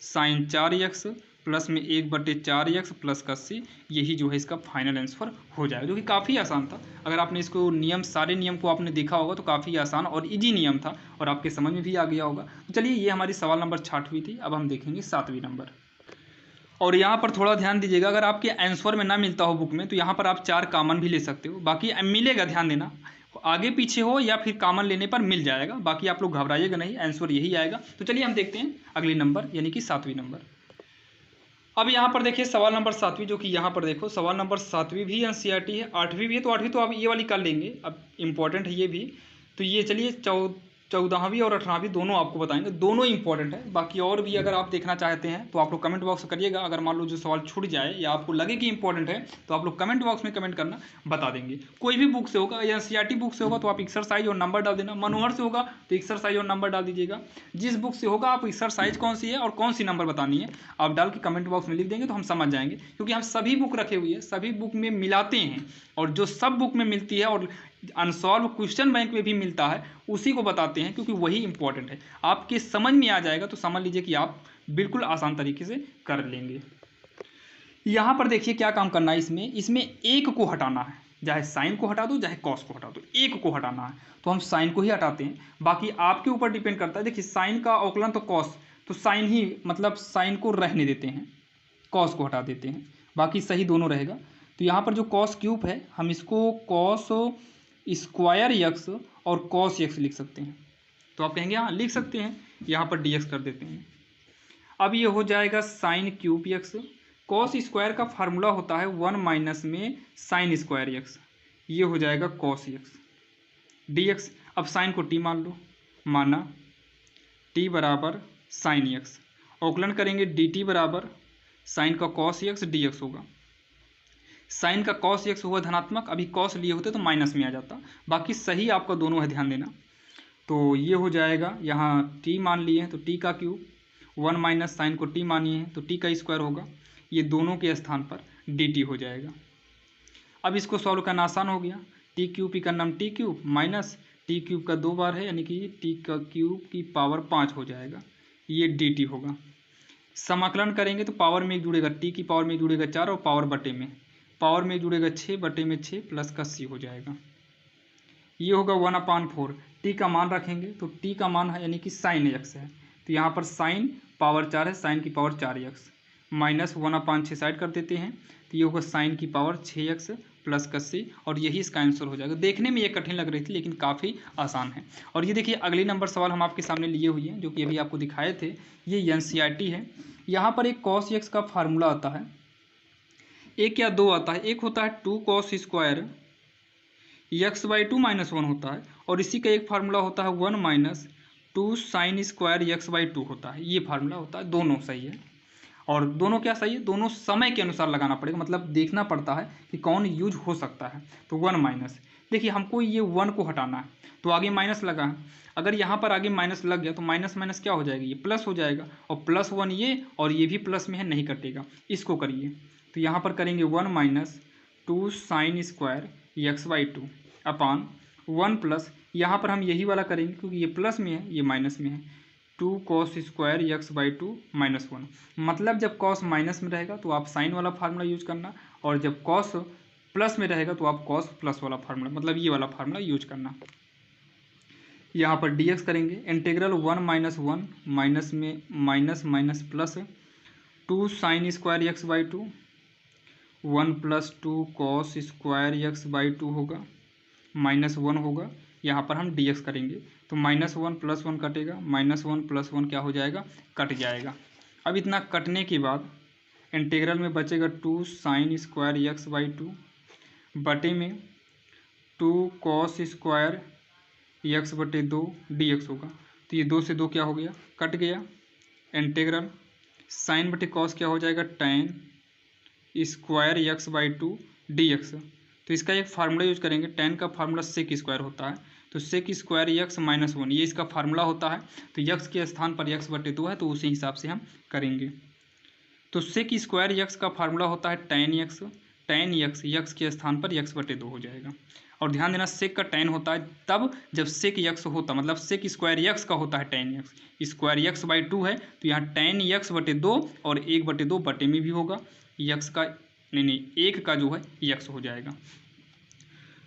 [SPEAKER 1] साइन 4x प्लस में 1/4x प्लस का c। यही जो है इसका फाइनल आंसर हो जाएगा, जो कि काफ़ी आसान था। अगर आपने इसको नियम सारे नियम को आपने देखा होगा तो काफ़ी आसान और इजी नियम था और आपके समझ में भी आ गया होगा। तो चलिए, ये हमारी सवाल नंबर 6वीं थी। अब हम देखेंगे 7वीं नंबर। और यहाँ पर थोड़ा ध्यान दीजिएगा, अगर आपके आंसर में ना मिलता हो बुक में तो यहाँ पर आप 4 कॉमन भी ले सकते हो, बाकी मिलेगा, ध्यान देना, आगे पीछे हो या फिर कॉमन लेने पर मिल जाएगा। बाकी आप लोग घबराइएगा नहीं, आंसर यही आएगा। तो चलिए हम देखते हैं अगले नंबर यानी कि 7वीं नंबर। अब यहाँ पर देखिए सवाल नंबर 7वीं, जो कि यहाँ पर देखो सवाल नंबर 7वीं भी एनसीईआरटी है, 8वीं भी है, तो 8वीं तो आप ये वाली कर लेंगे, अब इम्पोर्टेंट है ये भी। तो ये चलिए 14वीं और 18वीं दोनों आपको बताएंगे, दोनों इंपॉर्टेंट है। बाकी और भी अगर आप देखना चाहते हैं तो आप लोग कमेंट बॉक्स में करिएगा। अगर मान लो जो सवाल छूट जाए या आपको लगे कि इंपॉर्टेंट है तो आप लोग कमेंट बॉक्स में कमेंट करना, बता देंगे। कोई भी बुक से होगा या एनसीईआरटी बुक से होगा तो आप एक्सरसाइज और नंबर डाल देना, मनोहर से होगा तो एक्सरसाइज और नंबर डाल दीजिएगा। जिस बुक से होगा आप एक्सरसाइज कौन सी है और कौन सी नंबर बतानी है आप डाल के कमेंट बॉक्स में लिख देंगे तो हम समझ जाएंगे, क्योंकि हम सभी बुक रखे हुए हैं, सभी बुक में मिलाते हैं, और जो सब बुक में मिलती है और अनसॉल्व क्वेश्चन बैंक में भी मिलता है उसी को बताते हैं, क्योंकि वही इंपॉर्टेंट है। आपके समझ में आ जाएगा तो समझ लीजिए कि आप बिल्कुल आसान तरीके से कर लेंगे। यहाँ पर देखिए क्या काम करना है, इसमें एक को हटाना है, चाहे साइन को हटा दो चाहे कॉस को हटा दो, एक को हटाना है तो हम साइन को ही हटाते हैं। बाकी आपके ऊपर डिपेंड करता है। देखिए साइन का अवकलन तो कॉस, तो साइन ही मतलब साइन को रहने देते हैं, कॉस को हटा देते हैं, बाकी सही दोनों रहेगा। तो यहाँ पर जो कॉस क्यूब है हम इसको कॉस स्क्वायर एक्स और कॉस एक्स लिख सकते हैं। तो आप कहेंगे हाँ लिख सकते हैं, यहाँ पर डी एक्स कर देते हैं। अब ये हो जाएगा sine cube x. Cos square का फार्मूला होता है 1 माइनस में साइन स्क्वायर एक्स, ये हो जाएगा कॉस एक्स डी एक्स। अब साइन को टी मान लो, माना टी बराबर साइन एक्स, अवकलन करेंगे डी टी बराबर साइन का कॉस एक्स डी एक्स होगा। साइन का कॉस एक्स हुआ धनात्मक, अभी कॉस लिए होते तो माइनस में आ जाता, बाकी सही आपका दोनों है, ध्यान देना। तो ये हो जाएगा, यहाँ टी मान लिए हैं तो टी का क्यूब, 1 माइनस साइन को टी मानिए हैं तो टी का स्क्वायर होगा, ये दोनों के स्थान पर डी टी हो जाएगा। अब इसको सॉल्व करना आसान हो गया, टी क्यूब का नाम T cube minus T cube का 2 बार है यानी कि टी का क्यूब की पावर 5 हो जाएगा, ये डी टी होगा। समाकलन करेंगे तो पावर में एक जुड़ेगा, टी की पावर में एक जुड़ेगा 4 और पावर बटे में, पावर में जुड़ेगा 6 बटे में 6 प्लस का सी हो जाएगा, ये होगा 1/4। टी का मान रखेंगे तो टी का मान है यानी कि साइन एक्स है, तो यहाँ पर साइन पावर 4 है, साइन की पावर 4x माइनस 1/6 साइड कर देते हैं, तो ये होगा साइन की पावर 6x प्लस का सी, और यही इसका आंसर हो जाएगा। देखने में ये कठिन लग रही थी लेकिन काफ़ी आसान है। और ये देखिए अगले नंबर सवाल हम आपके सामने लिए हुए हैं, जो कि अभी आपको दिखाए थे, ये एनसीईआरटी है। यहाँ पर एक कॉस एक्स का फार्मूला आता है, एक या दो आता है, एक होता है 2 कॉस स्क्वायर x/2 माइनस 1 होता है, और इसी का एक फार्मूला होता है 1 माइनस 2 साइन स्क्वायर x/2 होता है, ये फार्मूला होता है। दोनों सही है, और दोनों क्या सही है, दोनों समय के अनुसार लगाना पड़ेगा, मतलब देखना पड़ता है कि कौन यूज हो सकता है। तो 1 माइनस, देखिए हमको ये 1 को हटाना है तो आगे माइनस लगा है, अगर यहाँ पर आगे माइनस लग गया तो माइनस माइनस क्या हो जाएगा, ये प्लस हो जाएगा, और +1 ये और ये भी प्लस में है, नहीं कटेगा, इसको करिए। तो यहाँ पर करेंगे 1 माइनस 2 साइन स्क्वायर x/2 अपान 1 प्लस, यहाँ पर हम यही वाला करेंगे क्योंकि ये प्लस में है ये माइनस में है, 2 कॉस स्क्वायर x/2 माइनस 1। मतलब जब कॉस माइनस में रहेगा तो आप साइन वाला फार्मूला यूज करना, और जब कॉस प्लस में रहेगा तो आप कॉस प्लस वाला फार्मूला, मतलब ये वाला फार्मूला यूज करना। यहाँ पर dx करेंगे, इंटीग्रल 1 माइनस 1 माइनस में minus minus plus 2 sine square x/2 1 plus 2 cos square x/2 होगा, माइनस 1 होगा, यहाँ पर हम dx करेंगे तो -1 + 1 कटेगा, -1 + 1 क्या हो जाएगा, कट जाएगा। अब इतना कटने के बाद इंटीग्रल में बचेगा 2 sin स्क्वायर x/2 बटे में 2 cos स्क्वायर x/2 dx होगा। तो ये 2 से 2 क्या हो गया, कट गया। इंटीग्रल साइन बटे कॉस क्या हो जाएगा, tan स्क्वायर x/2 dx। तो इसका एक फार्मूला यूज करेंगे, tan का फार्मूला सेक स्क्वायर होता है, तो सेक स्क्वायर x - 1 ये इसका फार्मूला होता है। तो x के स्थान पर x/2 है तो उसी हिसाब से हम करेंगे। तो सेक स्क्वायर x का फार्मूला होता है tan x के स्थान पर x/2 हो जाएगा। और ध्यान देना सेक का tan होता है तब जब सेक x होता, मतलब सेक स्क्वायर x का होता है tan x, स्क्वायर x/2 है तो यहाँ tan x/2 और 1/2 बटे में भी होगा, x का नहीं 1 का जो है x हो जाएगा।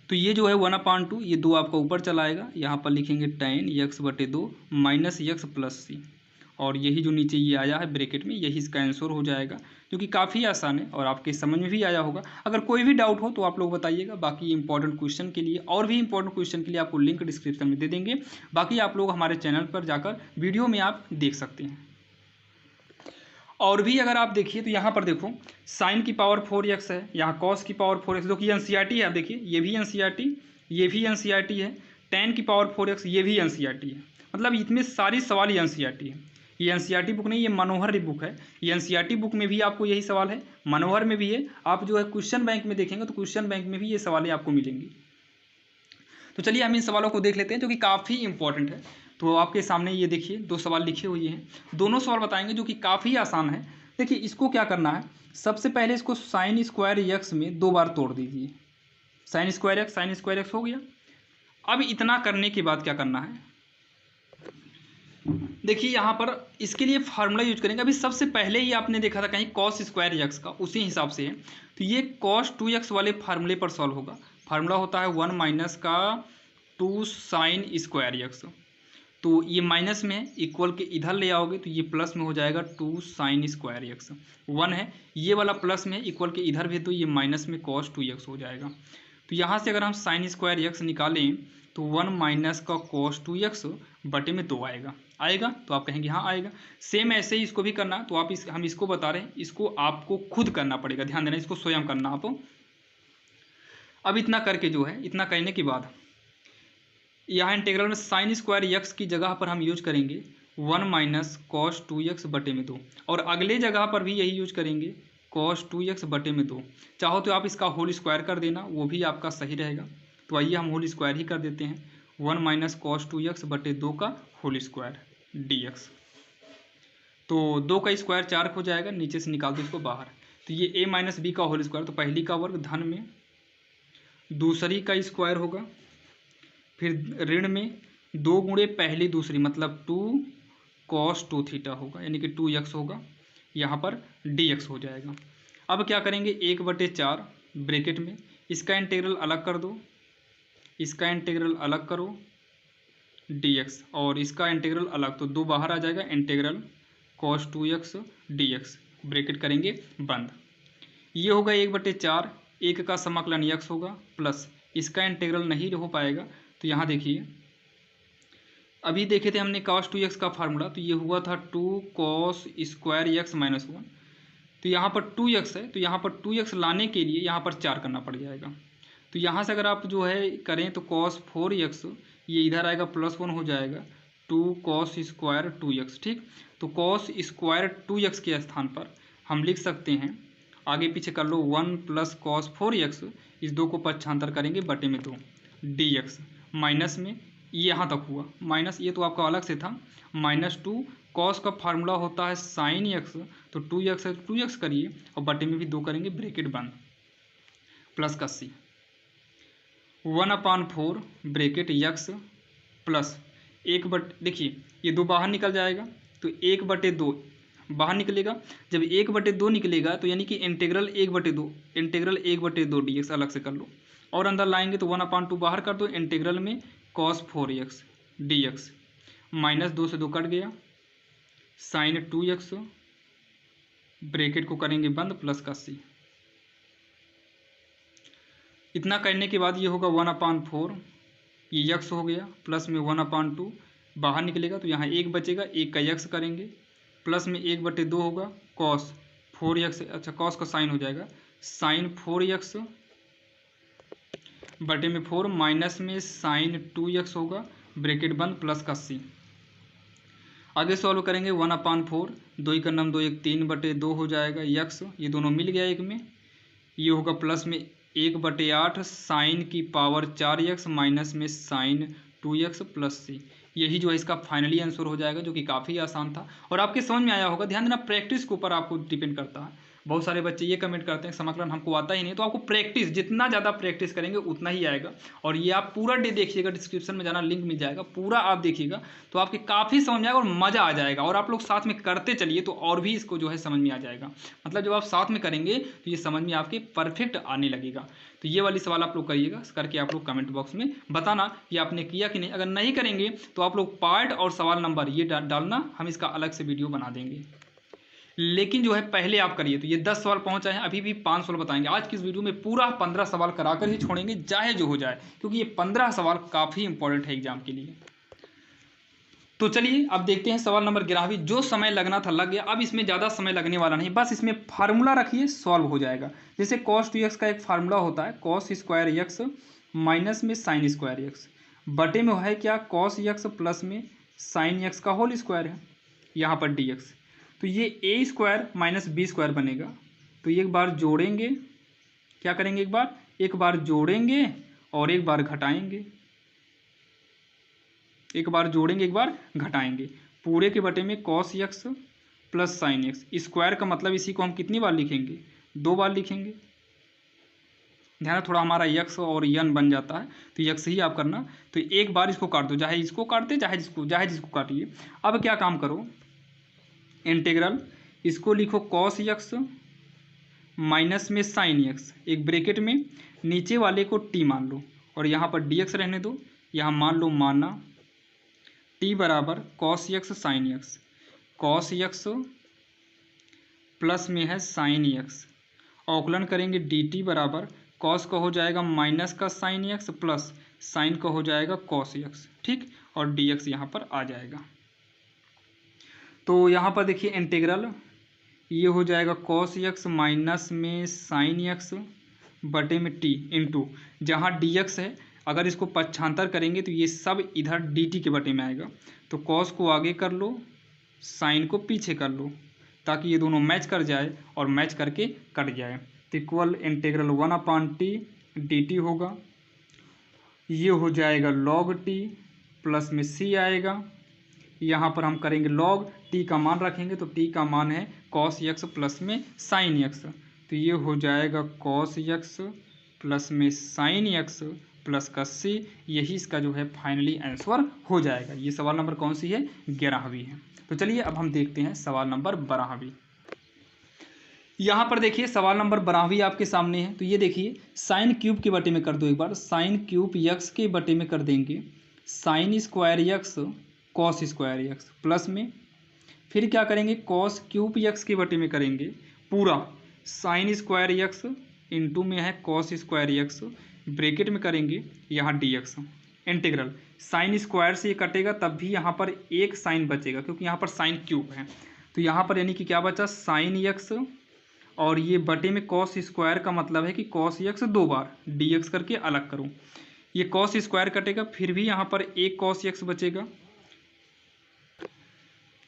[SPEAKER 1] तो ये जो है 1/2 ये 2 आपका ऊपर चला आएगा, यहाँ पर लिखेंगे tan x/2 minus x plus c, और यही जो नीचे ये आया है ब्रैकेट में यही इसका आंसर हो जाएगा, जो कि काफ़ी आसान है और आपके समझ में भी आया होगा। अगर कोई भी डाउट हो तो आप लोग बताइएगा, बाकी इंपॉर्टेंट क्वेश्चन के लिए और भी इंपॉर्टेंट क्वेश्चन के लिए आपको लिंक डिस्क्रिप्शन में दे देंगे, बाकी आप लोग हमारे चैनल पर जाकर वीडियो में आप देख सकते हैं। और भी अगर आप देखिए तो यहाँ पर देखो साइन की पावर 4x है, यहाँ कॉस की पावर 4x, जो कि एनसीईआरटी है। आप देखिए ये भी एनसीईआरटी, ये भी एनसीईआरटी है, tan की पावर 4x ये भी एनसीईआरटी है, मतलब इतने सारी सवाल ही एनसीईआरटी है। ये एनसीईआरटी बुक नहीं, ये मनोहर बुक है। ये एनसीईआरटी बुक में भी आपको यही सवाल है, मनोहर में भी है। आप जो है क्वेश्चन बैंक में देखेंगे तो क्वेश्चन बैंक में भी ये सवालें आपको मिलेंगी। तो चलिए हम इन सवालों को देख लेते हैं जो कि काफ़ी इंपॉर्टेंट है। तो आपके सामने ये देखिए 2 सवाल लिखे हुए हैं, दोनों सवाल बताएंगे जो कि काफ़ी आसान है। देखिए इसको क्या करना है, सबसे पहले इसको साइन स्क्वायर x में 2 बार तोड़ दीजिए, साइन स्क्वायर एक्स हो गया। अब इतना करने के बाद क्या करना है, देखिए यहाँ पर इसके लिए फार्मूला यूज करेंगे। अभी सबसे पहले ही आपने देखा था कहीं कॉस स्क्वायर एक्स का, उसी हिसाब से है। तो ये कॉस 2x वाले फार्मूले पर सॉल्व होगा। फार्मूला होता है 1 माइनस का 2 साइन स्क्वायर एक्स, तो ये माइनस में है, इक्वल के इधर ले आओगे तो ये प्लस में हो जाएगा 2 साइन स्क्वायर एक्स। 1 है, ये वाला प्लस में है, इक्वल के इधर भेज दो, ये माइनस में कॉस 2x हो जाएगा। तो यहाँ से अगर हम साइन स्क्वायर एक्स निकालें तो 1 माइनस का कॉस 2x बटे में 2 आएगा, तो आप कहेंगे हाँ आएगा। सेम ऐसे ही इसको भी करना, तो आप हम इसको बता रहे हैं, इसको आपको खुद करना पड़ेगा, ध्यान देना, इसको स्वयं करना आप। अब इतना करके जो है, इतना करने के बाद यहाँ इंटीग्रल में साइन स्क्वायर एक्स की जगह पर हम यूज करेंगे 1 माइनस कॉस 2x बटे में 2, और अगले जगह पर भी यही यूज करेंगे कॉस 2x बटे में 2। चाहो तो आप इसका होल स्क्वायर कर देना, वो भी आपका सही रहेगा। तो आइए हम होल स्क्वायर ही कर देते हैं, 1 माइनस कॉस 2x बटे 2 का होल स्क्वायर dx। तो 2 का स्क्वायर 4 हो जाएगा, नीचे से निकाल दो इसको बाहर। तो ये a माइनस बी का होल स्क्वायर, तो पहली का वर्ग धन में, दूसरी का स्क्वायर होगा, फिर ऋण में 2 गुणे पहली दूसरी, मतलब 2 कॉस 2 थीटा होगा, यानी कि 2x होगा, यहाँ पर dx हो जाएगा। अब क्या करेंगे, 1/4 ब्रैकेट में, इसका इंटीग्रल अलग कर दो, इसका इंटीग्रल अलग करो dx, और इसका इंटीग्रल अलग, तो 2 बाहर आ जाएगा, integral cos 2x dx, bracket करेंगे बंद। ये होगा 1/4, 1 का समाकलन x होगा, प्लस इसका इंटीग्रल नहीं हो पाएगा। तो यहाँ देखिए अभी देखे थे हमने cos 2x का फार्मूला, तो ये हुआ था 2 cos स्क्वायर x माइनस 1। तो यहाँ पर 2x है, तो यहाँ पर 2x लाने के लिए यहाँ पर 4 करना पड़ जाएगा। तो यहाँ से अगर आप जो है करें तो cos 4x ये इधर आएगा, +1 हो जाएगा, 2 cos स्क्वायर 2x। ठीक, तो cos स्क्वायर 2x के स्थान पर हम लिख सकते हैं, आगे पीछे कर लो, 1 प्लस cos 4x, इस 2 को पक्षांतर करेंगे बटे में 2 dx, माइनस में ये यहाँ तक हुआ, माइनस ये तो आपका अलग से था, -2 कॉस का फार्मूला होता है साइन x, तो 2x है, 2x करिए और बटे में भी 2 करेंगे, ब्रैकेट बंद, प्लस का c, 1/4 ब्रैकेट x प्लस 1 देखिए ये 2 बाहर निकल जाएगा, तो 1/2 बाहर निकलेगा। जब 1/2 निकलेगा तो यानी कि इंटीग्रल 1/2, इंटीग्रल 1/2 dx अलग से कर लो, और अंदर लाएंगे तो 1/2 बाहर कर दो, इंटीग्रल में cos 4x dx, -2 से 2 कट गया, साइन 2x ब्रैकेट को करेंगे बंद, प्लस का c। इतना करने के बाद ये होगा 1/4 ये यक्स हो गया, प्लस में 1/2 बाहर निकलेगा तो यहाँ 1 बचेगा, 1 का यक्स करेंगे, प्लस में 1/2 होगा कॉस 4x, अच्छा कॉस का साइन हो जाएगा साइन 4x बटे में 4 माइनस में साइन 2x होगा, ब्रैकेट बंद, प्लस का c। आगे सॉल्व करेंगे 1/4, 2 का नम 2 1 3/2 हो जाएगा यक्स, ये दोनों मिल गया एक में, ये होगा प्लस में 1/8 साइन की पावर 4x माइनस में साइन 2x प्लस c। यही जो है इसका फाइनली आंसर हो जाएगा, जो कि काफ़ी आसान था और आपके समझ में आया होगा। ध्यान देना, प्रैक्टिस के ऊपर आपको डिपेंड करता है। बहुत सारे बच्चे ये कमेंट करते हैं समाकलन हमको आता ही नहीं, तो आपको प्रैक्टिस, जितना ज़्यादा प्रैक्टिस करेंगे उतना ही आएगा। और ये आप पूरा डे देखिएगा, डिस्क्रिप्शन में जाना लिंक मिल जाएगा, पूरा आप देखिएगा तो आपके काफ़ी समझ में आएगा और मज़ा आ जाएगा। और आप लोग साथ में करते चलिए तो और भी इसको जो है समझ में आ जाएगा। मतलब जब आप साथ में करेंगे तो ये समझ में आपके परफेक्ट आने लगेगा। तो ये वाली सवाल आप लोग करिएगा, करके आप लोग कमेंट बॉक्स में बताना कि आपने किया कि नहीं। अगर नहीं करेंगे तो आप लोग पार्ट और सवाल नंबर ये डालना, हम इसका अलग से वीडियो बना देंगे। लेकिन जो है पहले आप करिए। तो ये 10 सवाल पहुंचा है, अभी भी 5 सवाल बताएंगे। आज की इस वीडियो में पूरा 15 सवाल कराकर ही छोड़ेंगे, चाहे जो हो जाए, क्योंकि ये 15 सवाल काफ़ी इंपॉर्टेंट है एग्जाम के लिए। तो चलिए अब देखते हैं सवाल नंबर 11। जो समय लगना था लग गया, अब इसमें ज़्यादा समय लगने वाला नहीं, बस इसमें फार्मूला रखिए, सॉल्व हो जाएगा। जैसे cos 2x का एक फार्मूला होता है cos स्क्वायर x माइनस में साइन स्क्वायर x बटे में है क्या cos x प्लस में साइन x का होल स्क्वायर है, यहाँ पर dx। तो ये a square minus b square बनेगा। तो एक बार जोड़ेंगे, क्या करेंगे, एक बार जोड़ेंगे और एक बार घटाएंगे, एक बार जोड़ेंगे एक बार घटाएंगे, पूरे के बटे में cos x plus sign x। Square का मतलब इसी को हम कितनी बार लिखेंगे, 2 बार लिखेंगे। ध्यान, थोड़ा हमारा x और n बन जाता है, तो x ही आप करना। तो एक बार इसको काट दो, चाहे इसको काटते चाहे जिसको काटिए। अब क्या काम करो, इंटीग्रल इसको लिखो cos x माइनस में साइन x, एक ब्रैकेट में नीचे वाले को t मान लो और यहाँ पर dx रहने दो। यहाँ मान लो माना t बराबर cos x sine x, cos x plus में है साइन x, अवकलन करेंगे dt बराबर cos का हो जाएगा माइनस का साइन x प्लस साइन का हो जाएगा cos x, ठीक, और dx यहाँ पर आ जाएगा। तो यहाँ पर देखिए इंटीग्रल ये हो जाएगा cos x माइनस में साइन x बटे में t इंटू, जहाँ dx है अगर इसको पक्षांतर करेंगे तो ये सब इधर dt के बटे में आएगा। तो cos को आगे कर लो, साइन को पीछे कर लो, ताकि ये दोनों मैच कर जाए और मैच करके कट जाए। तो इक्वल इंटीग्रल 1/t dt होगा, ये हो जाएगा log t प्लस में c आएगा। यहाँ पर हम करेंगे log t का मान रखेंगे, तो t का मान है cos x प्लस में साइन x। तो ये हो जाएगा cos x प्लस में साइन x प्लस का c। यही इसका जो है फाइनली आंसर हो जाएगा। ये सवाल नंबर कौन सी है, 11वीं है। तो चलिए अब हम देखते हैं सवाल नंबर 12वीं। यहाँ पर देखिए सवाल नंबर 12वीं आपके सामने है। तो ये देखिए साइन क्यूब के बटे में कर दो, एक बार साइन क्यूब x के बटे में कर देंगे sign square x cos square x plus में फिर क्या करेंगे कॉस क्यूब x के बटे में करेंगे पूरा साइन स्क्वायर x इंटू में है कॉस स्क्वायर x, ब्रैकेट में करेंगे यहाँ dx। इंटीग्रल साइन स्क्वायर से ये कटेगा तब भी यहाँ पर एक साइन बचेगा, क्योंकि यहाँ पर साइन क्यूब है। तो यहाँ पर यानी कि क्या बचा साइन x और ये बटे में कॉस स्क्वायर का मतलब है कि कॉस x 2 बार dx करके अलग करूँ। ये कॉस स्क्वायर कटेगा, फिर भी यहाँ पर एक कॉस x बचेगा।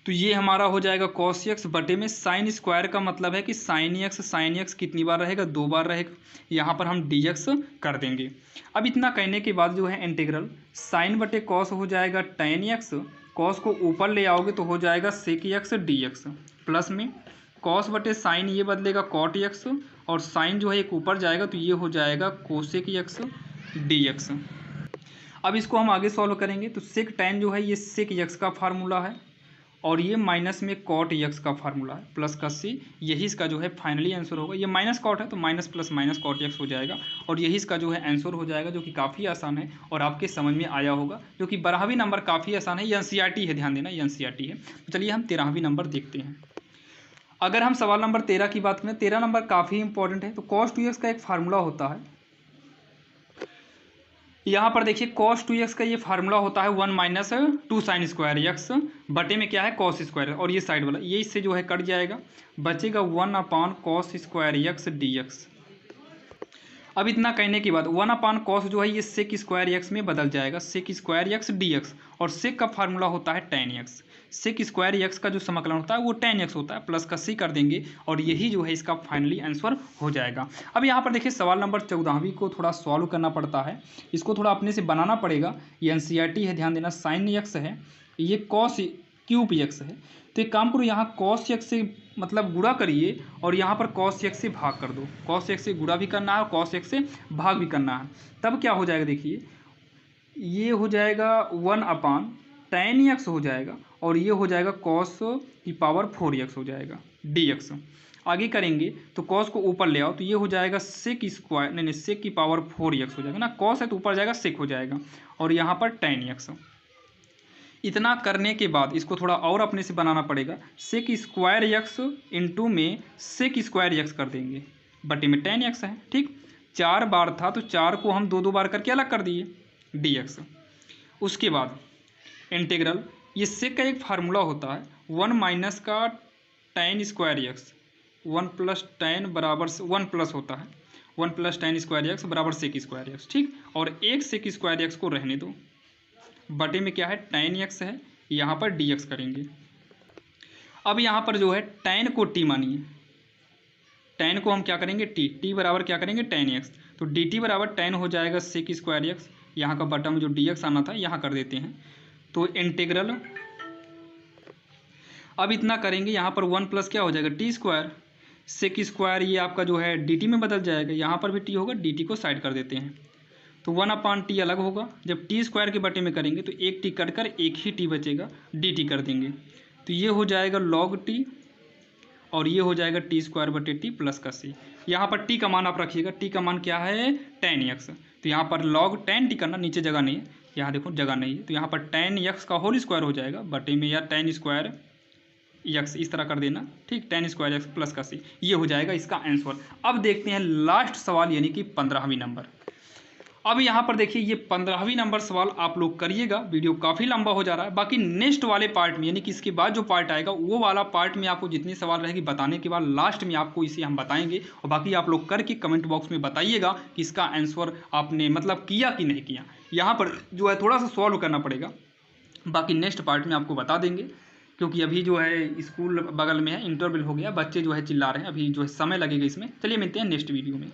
[SPEAKER 1] तो ये हमारा हो जाएगा cos x बटे में साइन स्क्वायर का मतलब है कि साइन x कितनी बार रहेगा, 2 बार रहेगा। यहाँ पर हम dx कर देंगे। अब इतना कहने के बाद जो है इंटीग्रल साइन बटे cos हो जाएगा tan x, cos को ऊपर ले आओगे तो हो जाएगा sec x dx प्लस में cos बटे साइन ये बदलेगा cot x और साइन जो है एक ऊपर जाएगा तो ये हो जाएगा cosec x dx। अब इसको हम आगे सॉल्व करेंगे तो sec tan जो है ये sec x का फार्मूला है और ये माइनस में कॉट x का फार्मूला है प्लस का c। यही इसका जो है फाइनली आंसर होगा। ये माइनस कॉट है तो minus plus minus cot x हो जाएगा और यही इसका जो है आंसर हो जाएगा, जो कि काफ़ी आसान है और आपके समझ में आया होगा। जो कि 12वीं नंबर काफ़ी आसान है, ये NCERT है, ध्यान देना ये NCERT है। तो चलिए हम 13वीं नंबर देखते हैं। अगर हम सवाल नंबर 13 की बात करें, 13 नंबर काफ़ी इंपॉर्टेंट है। तो cos 2x का एक फार्मूला होता है, यहाँ पर देखिए cos 2x का ये फार्मूला होता है 1 माइनस 2 साइन स्क्वायर एक्स बटे में क्या है cos स्क्वायर, और ये साइड वाला ये इससे जो है कट जाएगा, बचेगा 1 अपान cos स्क्वायर एक्स dx। अब इतना कहने के बाद 1 अपान कॉस जो है ये सेक स्क्वायर एक्स में बदल जाएगा, सेक स्क्वायर एक्स dx, और सेक का फार्मूला होता है tan x। Sec square x का जो समाकलन होता है वो tan x होता है, प्लस का c कर देंगे और यही जो है इसका फाइनली आंसर हो जाएगा। अब यहाँ पर देखिए सवाल नंबर 14वीं को थोड़ा सॉल्व करना पड़ता है, इसको थोड़ा अपने से बनाना पड़ेगा। ये एनसीईआरटी है, ध्यान देना। साइन एक्स है, ये कॉस क्यूब एक्स है, तो एक काम करो यहाँ कॉस एक्स से मतलब गुणा करिए और यहाँ पर कॉस एक्स से भाग कर दो। कॉस एक्स से गुणा भी करना है और कॉस एक्स से भाग भी करना है, तब क्या हो जाएगा देखिए, ये हो जाएगा 1 अपान tan एक्स हो जाएगा और ये हो जाएगा कॉस की पावर 4x हो जाएगा dx। आगे करेंगे तो कॉस को ऊपर ले आओ तो ये हो जाएगा सेक स्क्वायर, नहीं सेक की पावर 4x हो जाएगा ना, कॉस है तो ऊपर जाएगा सेक हो जाएगा और यहाँ पर tan x। इतना करने के बाद इसको थोड़ा और अपने से बनाना पड़ेगा, सेक स्क्वायर एक्स इंटू में सेक स्क्वायर एक्स कर देंगे, बटे में tan x है। ठीक, 4 बार था तो 4 को हम 2 बार करके अलग कर दिए dx। उसके बाद इंटीग्रल, ये सेक का एक फार्मूला होता है 1 माइनस का tan square x, 1 plus tan बराबर 1 प्लस होता है 1 प्लस tan स्क्वायर एक्स बराबर सेक स्क्वायर एक्स। ठीक, और एक सेक स्क्वायर एक्स को रहने दो, बटे में क्या है tan x है, यहाँ पर dx करेंगे। अब यहाँ पर जो है tan को t मानिए, tan को हम क्या करेंगे t बराबर क्या करेंगे tan x, तो dt बराबर tan हो जाएगा सेक स्क्वायर एक्स, यहाँ का बटा में जो dx आना था यहाँ कर देते हैं, तो इंटीग्रल। अब इतना करेंगे यहाँ पर 1 प्लस क्या हो जाएगा t स्क्वायर, सेक स्क्वायर ये आपका जो है dt में बदल जाएगा, यहाँ पर भी t होगा, dt को साइड कर देते हैं, तो 1 अपान टी अलग होगा। जब टी स्क्वायर के बटे में करेंगे तो एक टी कट कर एक ही टी बचेगा, डी टी कर देंगे, तो ये हो जाएगा लॉग टी और ये हो जाएगा टी स्क्वायर बटे टी प्लस का सी। यहाँ पर टी का मान आप रखिएगा, टी का मान क्या है tan x, तो यहाँ पर लॉग tan टी करना, नीचे जगह नहीं है, यहाँ देखो जगह नहीं है, तो यहाँ पर tan x का होल स्क्वायर हो जाएगा, बटे में या tan स्क्वायर x इस तरह कर देना। ठीक, tan स्क्वायर x प्लस का सी, ये हो जाएगा इसका आंसर। अब देखते हैं लास्ट सवाल यानी कि 15वीं नंबर। अब यहाँ पर देखिए ये 15वीं नंबर सवाल आप लोग करिएगा, वीडियो काफ़ी लंबा हो जा रहा है। बाकी नेक्स्ट वाले पार्ट में यानी कि इसके बाद जो पार्ट आएगा वो वाला पार्ट में आपको जितनी सवाल रहेगी बताने के बाद लास्ट में आपको इसे हम बताएंगे, और बाकी आप लोग करके कमेंट बॉक्स में बताइएगा कि इसका आंसर आपने मतलब किया कि नहीं किया। यहाँ पर जो है थोड़ा सा सॉल्व करना पड़ेगा, बाकी नेक्स्ट पार्ट में आपको बता देंगे, क्योंकि अभी जो है स्कूल बगल में है, इंटरवल हो गया, बच्चे जो है चिल्ला रहे हैं, अभी जो है समय लगेगा इसमें। चलिए मिलते हैं नेक्स्ट वीडियो में।